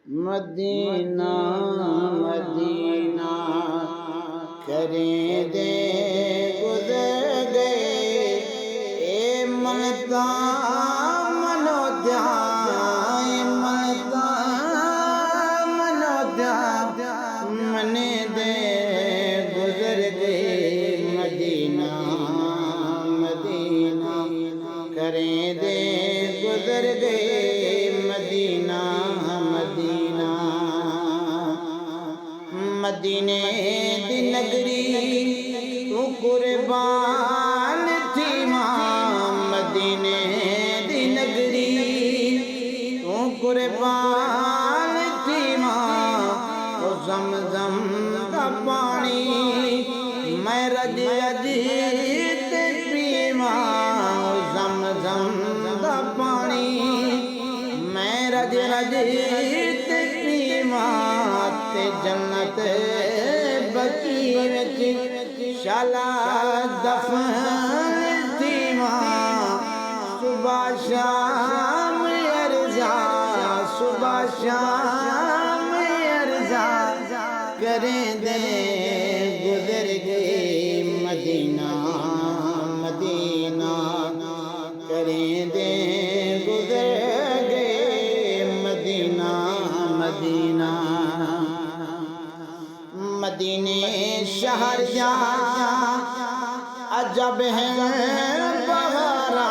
Medina Medina करें दे गुज़र गए ए मनता मनोद्या मनता मनोद्या मने दे गुज़र गए मदीना मदीना करें दे गुज़र गए मदीना मदीना मदीने दी नगरी तू कुर्बान थी मां मदीने दी नगरी तू कुर्बान थी मां ओ ज़मज़म का पानी मैं रज रज ते पीवा ओ ज़मज़म का पानी मैं रज रज ते पीवा ते जन्नत बकी विच शाला दफन थी मां सुबह शाम अर्ज़ा सुबह शाम अर्ज़ा करें दे गुज़र गए मदीना मदीना करें दे गुज़र गए मदीना मदीना मदीने शहर जा अजब है बहारा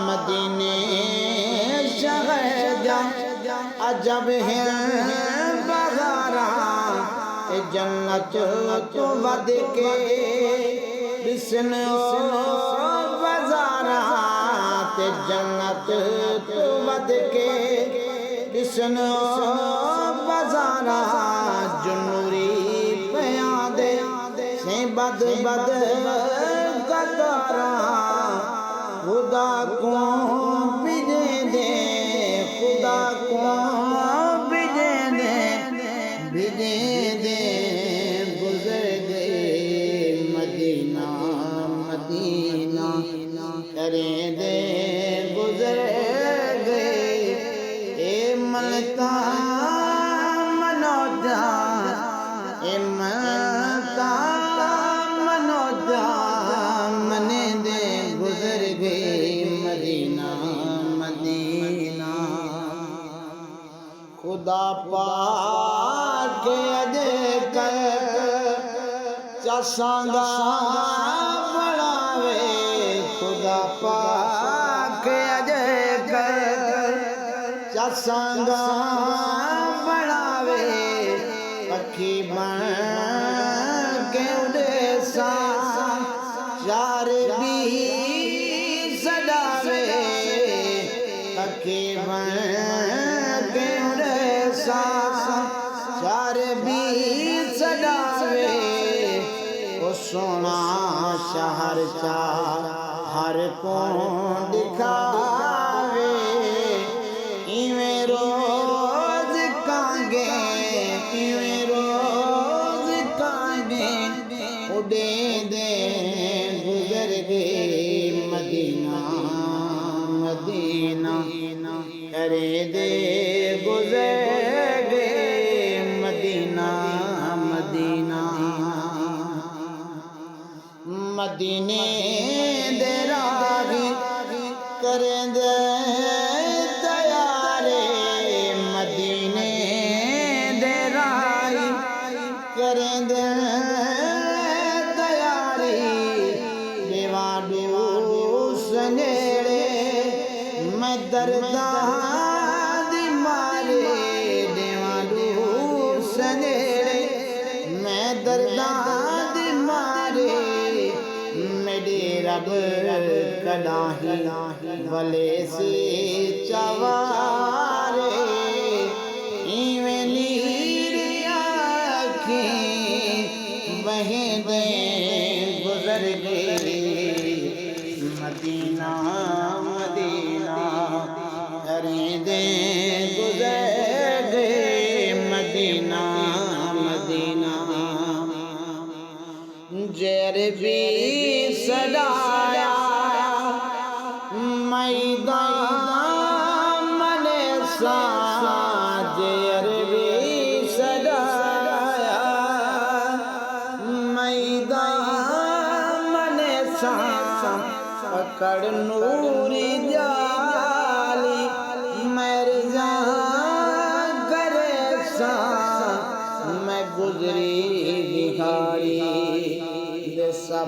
मदीने शहर जा अजब है बहारा जन्नत तो वध के बिसन बजारा ते जन्नत तो वध के बिसन बजारा जुनूरी पया दे से बद बद कतारा खुदा को बिजे दे खुदा को बिजे दे बिजे दे गुज़र गए मदीना मदीना करें दे गुज़र गए ए मनता मनोजा ए मनता मनोजा मने दे गुज़र गए मदीना मदीना खुदा पाक अजे कर चसांगा बढ़ावे खुदा पाक अजे कर चसांगा बढ़ावे पखी बन के उड़े सा चार भी सदावे पखी बन के उड़े सा चार भी सदावे ओ सोना शहर चा हर को दिखावे इवें रोज कांगे इवें रोज कांगे उड़े दे गुज़र गए मदीना मदीना करे दे गुज़र गए मदीना मदीना मदीने दे राही करें दे तैयारे मदीने दे राही करें दे तैयारी बेवाडू सनेड़े मैं दर्दा दी मारे देवाडू सनेड़े मैं दर्दा दी मारे मेरे रब कदाही भले से चवारे इवें नीर आँखें बहे दे गुज़र गए मदीना मदीना करें दे गुज़र गए मदीना मदीना जर भी सदाया मैदान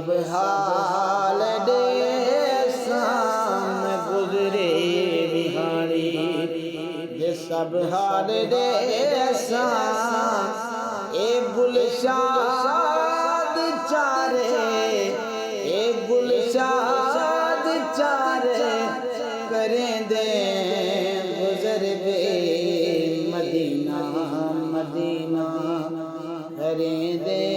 सब हाल दे साम गुजरे बिहारी ये सब हाल दे साम ए गुलशाद चारे ए गुलशाद चारे करें दे गुजर बे मदीना मदीना करें दे